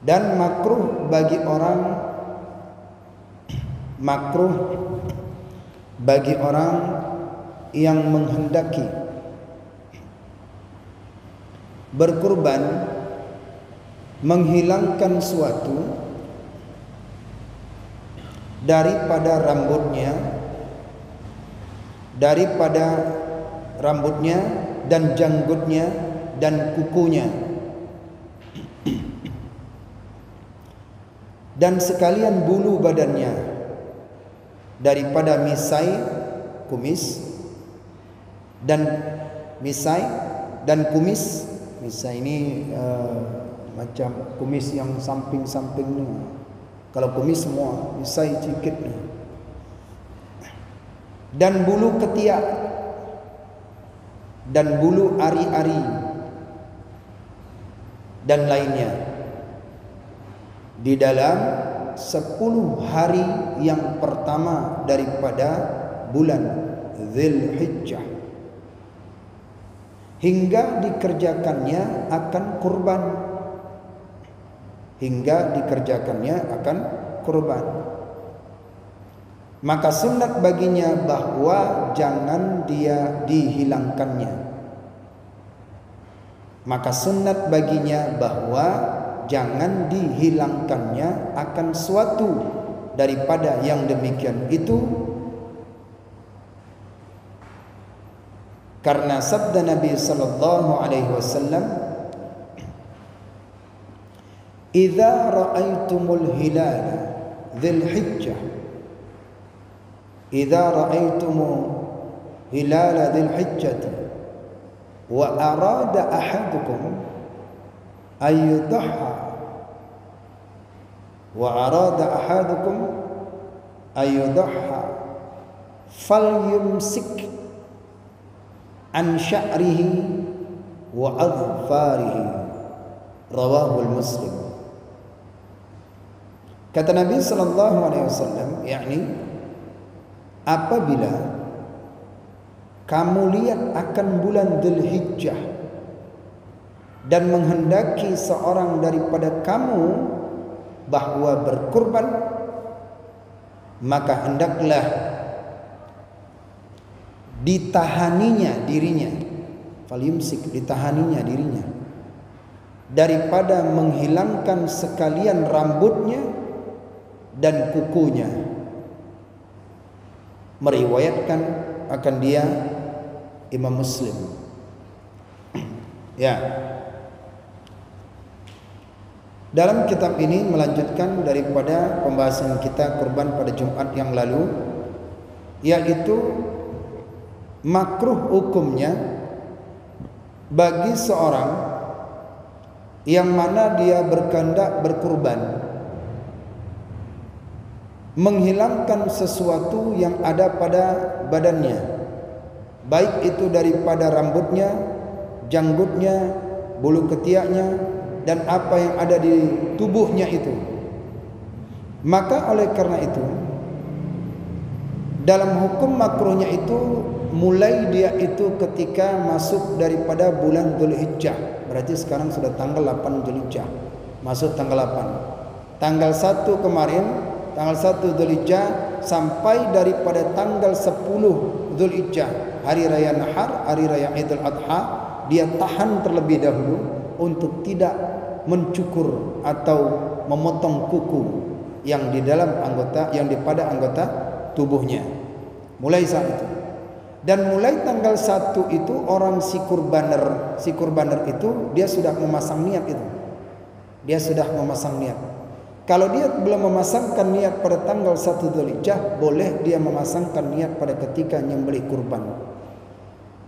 Dan makruh bagi orang yang menghendaki berkurban menghilangkan suatu daripada rambutnya dan janggutnya dan kukunya, dan sekalian bulu badannya daripada kumis dan kumis. Misai ini macam kumis yang samping-samping ni. Kalau kumis semua, misai sedikit ni. Dan bulu ketiak dan bulu ari-ari dan lainnya di dalam 10 hari yang pertama daripada bulan Dzulhijjah, hingga dikerjakannya akan kurban. Maka sunat baginya bahwa jangan dia dihilangkannya. Akan suatu daripada yang demikian itu, karena sabda Nabi sallallahu alaihi wasallam, "Idza ra'aitumul hilala Dzulhijjah, idza ra'aitumu hilala Dzulhijjah wa arada ahadukum ayyudahha falyumsik an sya'rihi wa adfarihi." Rawahul Muslim. Kata Nabi sallallahu alaihi wasallam, yakni apabila kamu lihat akan bulan Dzulhijjah dan menghendaki seorang daripada kamu bahwa berkurban, maka hendaklah ditahaninya dirinya daripada menghilangkan sekalian rambutnya dan kukunya. Meriwayatkan akan dia Imam Muslim. Ya. Dalam kitab ini melanjutkan daripada pembahasan kita kurban pada Jumat yang lalu, yaitu makruh hukumnya bagi seorang yang mana dia berkehendak berkurban menghilangkan sesuatu yang ada pada badannya, baik itu daripada rambutnya, janggutnya, bulu ketiaknya, dan apa yang ada di tubuhnya itu. Maka oleh karena itu, dalam hukum makruhnya itu mulai dia itu ketika masuk daripada bulan Dzulhijjah. Berarti sekarang sudah tanggal 8 Dzulhijjah, masuk tanggal 8. Tanggal 1 kemarin, tanggal 1 Dzulhijjah sampai daripada tanggal 10 Dzulhijjah, hari raya Nahar, hari raya Idul Adha, dia tahan terlebih dahulu untuk tidak mencukur atau memotong kuku yang di dalam anggota, yang di pada anggota tubuhnya. Mulai saat itu. Dan mulai tanggal 1 itu orang si kurbaner itu dia sudah memasang niat itu. Dia sudah memasang niat. Kalau dia belum memasangkan niat pada tanggal 1 Dzulhijjah, boleh dia memasangkan niat pada ketika nyembelih kurban.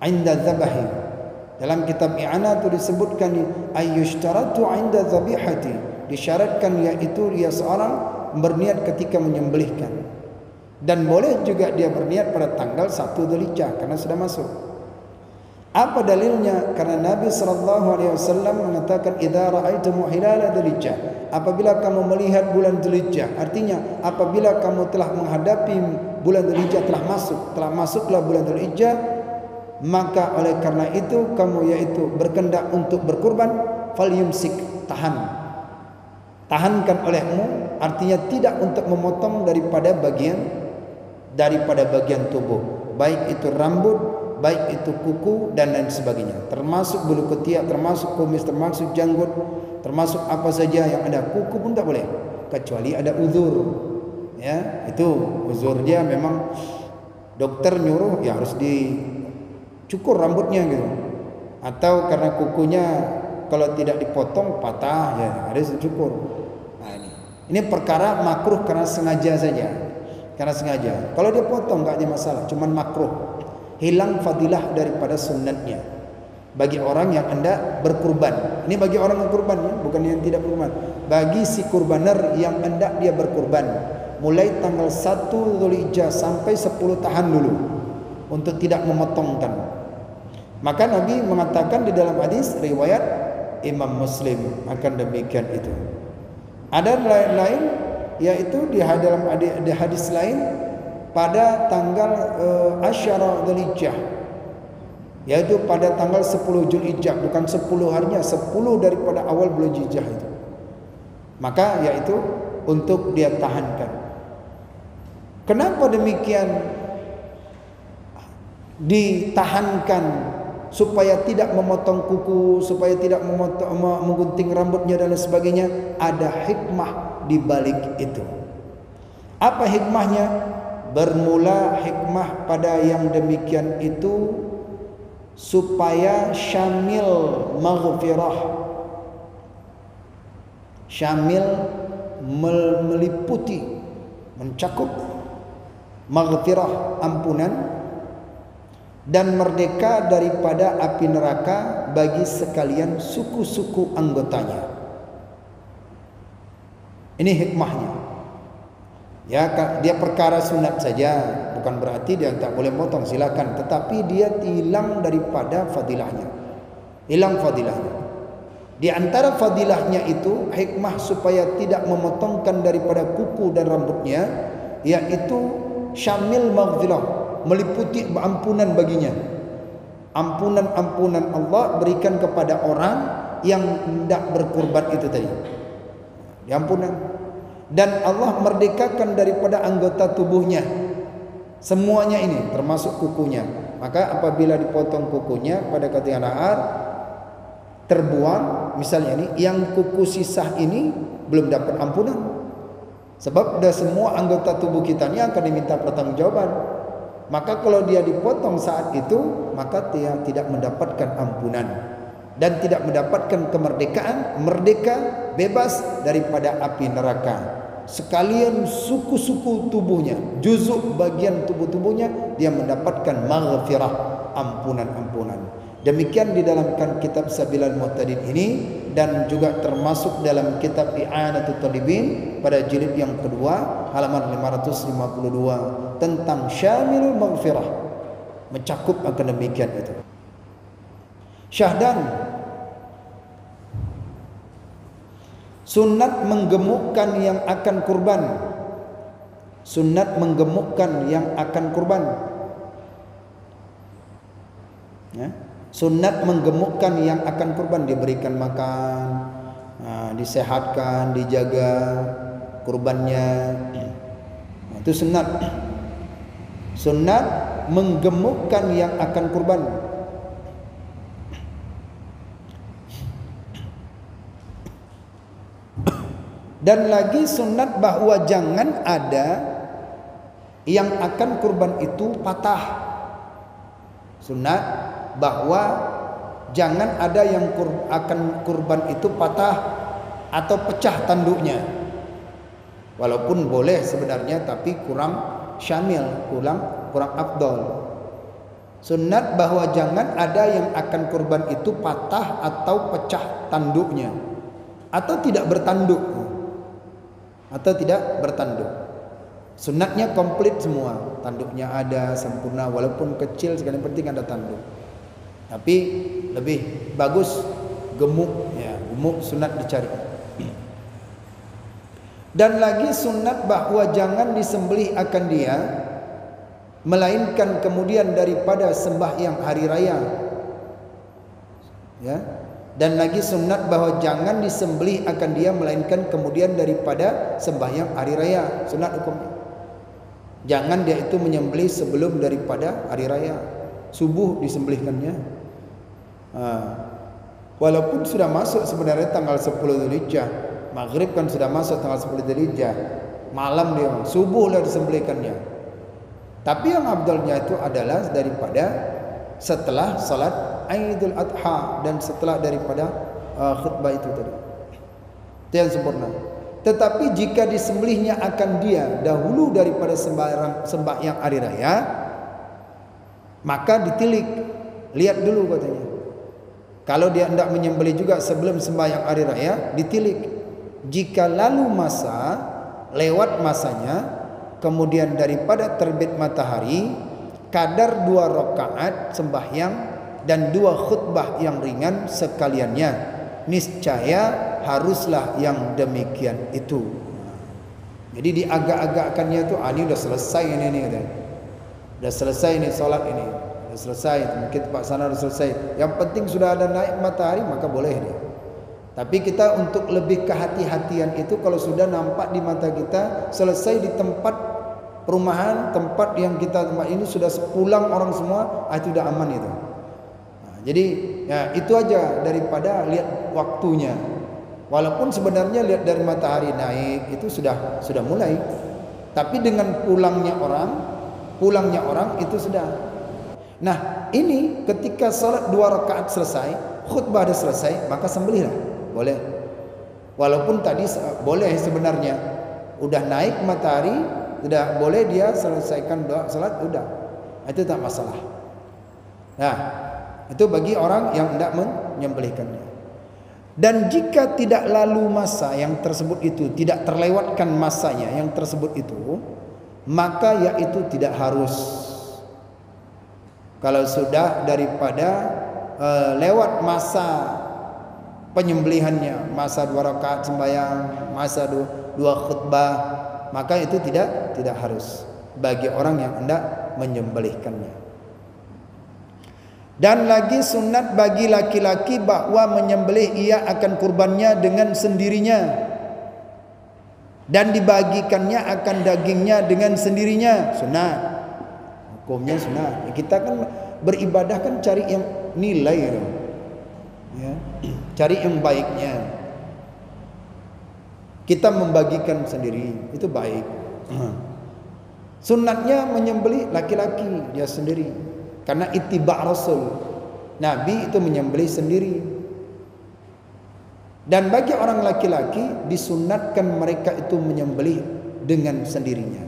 Inda dzabahi. Dalam kitab I'anah itu disebutkan ayyushtaratu 'inda dzabihati. Disyaratkan yaitu dia seorang berniat ketika menyembelihkan. Dan boleh juga dia berniat pada tanggal 1 Dzulhijjah karena sudah masuk. Apa dalilnya? Karena Nabi SAW mengatakan idza ra'aitum hilala Dzulhijjah, apabila kamu melihat bulan Dzulhijjah, artinya apabila kamu telah menghadapi bulan Dzulhijjah, telah masuklah bulan Dzulhijjah, maka oleh karena itu kamu yaitu berkendak untuk berkurban, falyumsik, tahan Tahankan olehmu artinya tidak untuk memotong daripada bagian tubuh, baik itu rambut, baik itu kuku dan lain sebagainya, termasuk bulu ketiak, termasuk kumis, termasuk janggut, termasuk apa saja yang ada. Kuku pun tak boleh kecuali ada uzur. Ya, itu uzur dia memang dokter nyuruh ya harus dicukur rambutnya gitu. Atau karena kukunya kalau tidak dipotong patah ya harus dicukur. Nah, ini perkara makruh karena sengaja saja. Karena sengaja. Kalau dia potong enggak ada masalah, cuman makruh. Hilang fadilah daripada sunnatnya. Bagi orang yang hendak berkurban. Ini bagi orang yang kurban ya, bukan yang tidak berkurban. Bagi si kurbaner yang hendak dia berkurban, mulai tanggal 1 Dzulhijjah sampai 10 tahan dulu untuk tidak memotongkan. Maka Nabi mengatakan di dalam hadis riwayat Imam Muslim akan demikian itu. Ada lain yaitu di hadis lain pada tanggal Asyara Dzulhijjah, yaitu pada tanggal 10 Dzulhijjah, bukan 10 harinya, 10 daripada awal bulan Dzulhijjah itu. Maka yaitu untuk dia tahankan. Kenapa demikian ditahankan? Supaya tidak memotong kuku, supaya tidak menggunting rambutnya dan sebagainya. Ada hikmah di balik itu. Apa hikmahnya? Bermula hikmah pada yang demikian itu supaya syamil maghfirah, syamil meliputi, mencakup maghfirah, ampunan, dan merdeka daripada api neraka bagi sekalian suku-suku anggotanya. Ini hikmahnya. Ya, dia perkara sunat saja, bukan berarti dia tak boleh potong, silakan, tetapi dia hilang daripada fadilahnya. Hilang fadilahnya. Di antara fadilahnya itu hikmah supaya tidak memotongkan daripada kuku dan rambutnya, yaitu syamil maghfirah, meliputi ampunan baginya. Ampunan Allah berikan kepada orang yang hendak berkurban itu tadi. Ampunan. Dan Allah merdekakan daripada anggota tubuhnya. Semuanya ini termasuk kukunya. Maka apabila dipotong kukunya pada ketika nahar, terbuang misalnya ini, yang kuku sisa ini belum dapat ampunan. Sebab dah semua anggota tubuh kita ini akan diminta pertanggungjawaban. Maka kalau dia dipotong saat itu, maka dia tidak mendapatkan ampunan dan tidak mendapatkan kemerdekaan, merdeka, bebas daripada api neraka. Sekalian suku-suku tubuhnya, juzuk bagian tubuhnya, dia mendapatkan maghfirah, ampunan-ampunan. Demikian di dalam kitab Sabilal Muhtadin ini, dan juga termasuk dalam kitab I'anatut Talibin pada jilid yang kedua halaman 552 tentang syamilul maghfirah, mencakup akan demikian itu. Syahdan, sunat menggemukkan yang akan kurban. Sunat menggemukkan yang akan kurban. Ya. Sunat menggemukkan yang akan kurban, diberikan makan, disehatkan, dijaga kurbannya. Itu sunat. Sunat menggemukkan yang akan kurban. Dan lagi sunat bahwa jangan ada yang akan kurban itu patah. Sunat bahwa jangan ada yang akan kurban itu patah atau pecah tanduknya. Walaupun boleh sebenarnya, tapi kurang syamil, kurang afdol. Sunat bahwa jangan ada yang akan kurban itu patah atau pecah tanduknya, atau tidak bertanduk, Sunatnya komplit semua, tanduknya ada sempurna, walaupun kecil sekali, penting ada tanduk. Tapi lebih bagus gemuk, ya, gemuk sunat dicari. Dan lagi sunat bahwa jangan disembelih akan dia, melainkan kemudian daripada sembahyang hari raya. Ya, Dan lagi sunat bahwa jangan disembelih akan dia melainkan kemudian daripada sembahyang hari raya. Sunat hukumnya. Jangan dia itu menyembelih sebelum daripada hari raya. Subuh disembelihkannya. Walaupun sudah masuk sebenarnya tanggal 10 Dzulhijjah. Maghrib kan sudah masuk tanggal 10 Dzulhijjah. Malam dia subuh lah disembelihkannya. Tapi yang abdalnya itu adalah daripada setelah salat Aidul Adha dan setelah daripada khutbah itu tadi. Itu yang sempurna. Tetapi jika disembelihnya akan dia dahulu daripada sembahyang hari raya, maka ditilik. Lihat dulu katanya. Kalau dia hendak menyembelih juga sebelum sembahyang hari raya, ditilik. Jika lalu masa, lewat masanya, kemudian daripada terbit matahari, kadar 2 rakaat sembahyang dan 2 khutbah yang ringan sekaliannya, niscaya haruslah yang demikian itu. Jadi diagak-agakkannya itu, ini udah selesai ini udah selesai ini salat ini, udah selesai, mungkin tempat sana udah selesai. Yang penting sudah ada naik matahari maka boleh dia. Tapi kita untuk lebih kehati-hatian itu, kalau sudah nampak di mata kita selesai di tempat perumahan, tempat yang kita tempat ini sudah sepulang orang semua, itu sudah aman itu. Jadi ya, itu aja daripada lihat waktunya. Walaupun sebenarnya lihat dari matahari naik itu sudah mulai. Tapi dengan pulangnya orang itu sudah. Nah, ini ketika salat 2 rakaat selesai, khutbah dah selesai, maka sembelihlah. Boleh. Walaupun tadi boleh sebenarnya. Udah naik matahari, sudah boleh dia selesaikan doa salat, udah. Itu tak masalah. Nah, itu bagi orang yang hendak menyembelihkannya. Dan jika tidak lalu masa yang tersebut itu, tidak terlewatkan masanya yang tersebut itu, maka yaitu tidak harus. Kalau sudah daripada lewat masa penyembelihannya, masa 2 rakaat sembahyang, masa 2 khutbah, maka itu tidak harus bagi orang yang hendak menyembelihkannya. Dan lagi sunat bagi laki-laki bahwa menyembelih ia akan kurbannya dengan sendirinya, dan dibagikannya akan dagingnya dengan sendirinya. Sunat. Hukumnya sunat. Kita kan beribadah kan cari yang nilai, ya. Cari yang baiknya. Kita membagikan sendiri itu baik. Sunatnya menyembelih laki-laki dia sendiri. Karena ittiba' Rasul, Nabi itu menyembelih sendiri. Dan bagi orang laki-laki disunatkan mereka itu menyembelih dengan sendirinya.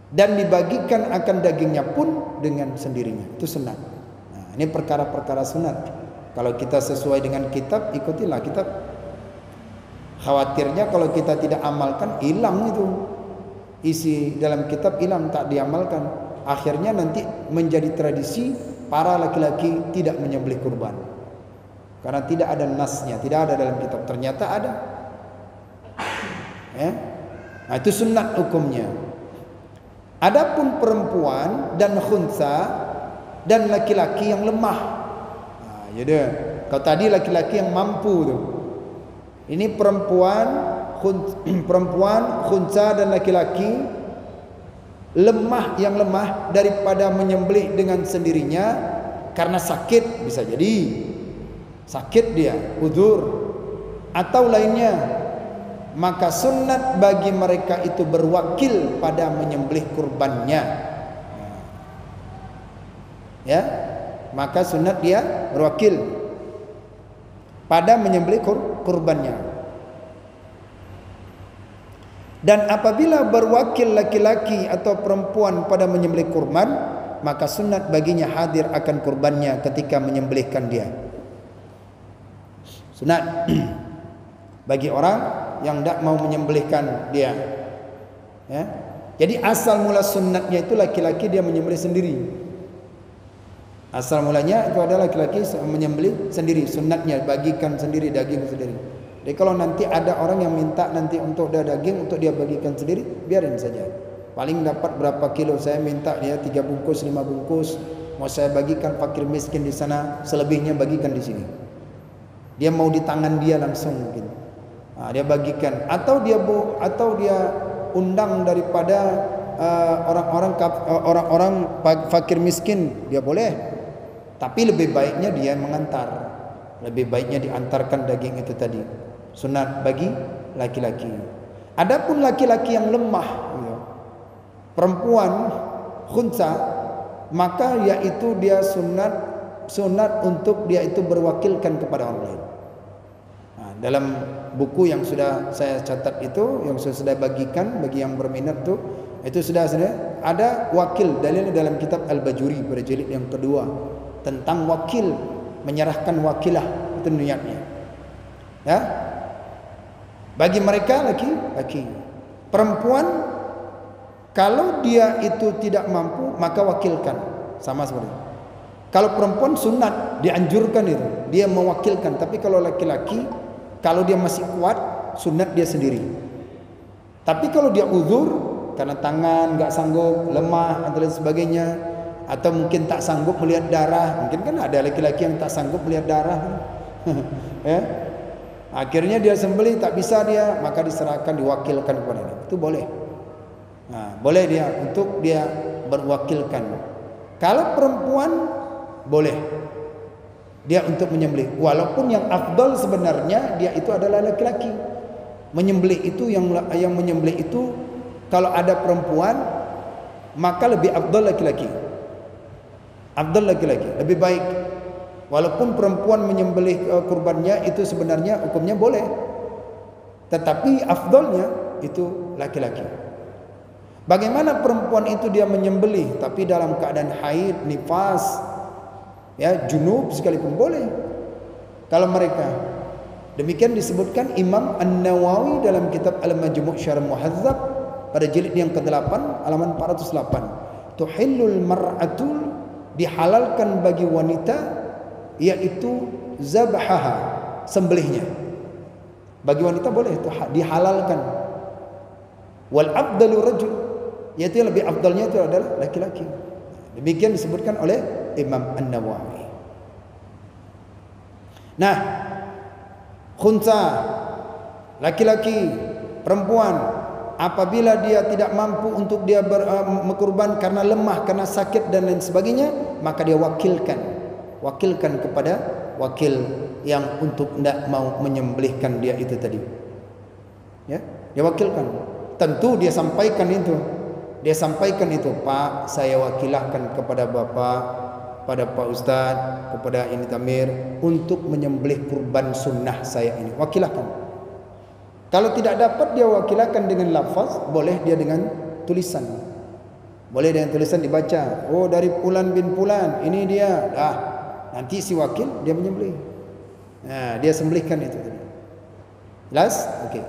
Dan dibagikan akan dagingnya pun dengan sendirinya. Itu sunat. Nah, ini perkara-perkara sunat. Kalau kita sesuai dengan kitab, ikutilah kitab. Khawatirnya kalau kita tidak amalkan, hilang itu. Isi dalam kitab hilang, tak diamalkan. Akhirnya nanti menjadi tradisi para laki-laki tidak menyembelih kurban. Karena tidak ada nasnya, tidak ada dalam kitab. Ternyata ada. Ya? Nah, itu sunat hukumnya. Adapun perempuan dan khunsa dan laki-laki yang lemah. Nah, jadi kalau tadi laki-laki yang mampu tuh. Ini perempuan, khunsa dan laki-laki yang lemah daripada menyembelih dengan sendirinya karena sakit, bisa jadi sakit dia, uzur atau lainnya, maka sunat bagi mereka itu berwakil pada menyembelih kurbannya. Ya, maka sunat dia berwakil pada menyembelih kurbannya. Dan apabila berwakil laki-laki atau perempuan pada menyembelih kurban, maka sunat baginya hadir akan kurbannya ketika menyembelihkan dia. Sunat bagi orang yang tidak mau menyembelihkan dia. Ya. Jadi asal mula sunatnya itu laki-laki dia menyembelih sendiri. Asal mulanya itu adalah laki-laki menyembelih sendiri, sunatnya bagikan sendiri daging sendiri. Jadi kalau nanti ada orang yang minta nanti untuk daging untuk dia bagikan sendiri, biarin saja. Paling dapat berapa kilo, saya minta dia 3 bungkus, 5 bungkus, mau saya bagikan fakir miskin di sana, selebihnya bagikan di sini. Dia mau di tangan dia langsung mungkin. Dia bagikan atau dia undang daripada orang-orang fakir miskin, dia boleh. Tapi lebih baiknya dia mengantar. Lebih baiknya diantarkan daging itu tadi. Sunat bagi laki-laki. Adapun laki-laki yang lemah, perempuan khunsa, maka yaitu dia sunat untuk dia itu berwakilkan kepada orang lain. Dalam buku yang sudah saya catat itu, yang sudah bagikan bagi yang berminat tuh, itu sudah ada wakil, dalilnya dalam kitab Al-Bajuri pada jilid yang kedua tentang wakil, menyerahkan wakilah, itu niatnya. Ya. Bagi mereka laki-laki. Perempuan kalau dia itu tidak mampu maka wakilkan, sama seperti itu. Kalau perempuan sunat dianjurkan itu, dia mewakilkan, tapi kalau laki-laki kalau dia masih kuat, sunat dia sendiri. Tapi kalau dia uzur karena tangan nggak sanggup, lemah dan lain sebagainya, atau mungkin tak sanggup melihat darah, mungkin kan ada laki-laki yang tak sanggup melihat darah, ya. Akhirnya dia sembelih tak bisa dia, maka diserahkan, diwakilkan kepada dia. Itu boleh. Boleh dia untuk dia berwakilkan. Kalau perempuan boleh dia untuk menyembelih, walaupun yang afdal sebenarnya dia itu adalah laki-laki. Menyembelih itu yang menyembelih itu kalau ada perempuan maka lebih afdal laki-laki. Afdal laki-laki, lebih baik. Walaupun perempuan menyembelih kurbannya itu sebenarnya hukumnya boleh, tetapi afdalnya itu laki-laki. Bagaimana perempuan itu dia menyembelih tapi dalam keadaan haid, nifas, ya, junub sekalipun boleh. Kalau mereka, demikian disebutkan Imam An-Nawawi dalam kitab Al-Majmu' Syarh Muhadzab pada jilid yang ke-8 halaman 408. Tuhillul mar'atul, dihalalkan bagi wanita yaitu zabhaha, sembelihnya. Bagi wanita boleh itu dihalalkan. Wal afdalu rajul, yaitu yang lebih afdalnya itu adalah laki-laki. Demikian disebutkan oleh Imam An-Nawawi. Nah, khunsa, laki-laki, perempuan, apabila dia tidak mampu untuk dia berkurban karena lemah, karena sakit dan lain sebagainya, maka dia wakilkan kepada wakil yang untuk tidak mau menyembelihkan dia itu tadi. Ya, dia wakilkan. Tentu dia sampaikan itu. Dia sampaikan itu, Pak, saya wakilahkan kepada Bapak, pada Pak Ustaz, kepada ini Tamir untuk menyembelih kurban sunnah saya ini. Wakilahkan. Kalau tidak dapat dia wakilahkan dengan lafaz, boleh dia dengan tulisan. Boleh dengan tulisan dibaca. Oh, dari Fulan bin Fulan, ini dia. Nanti si wakil dia menyembelih. Dia sembelihkan itu tadi. Jelas? Okey.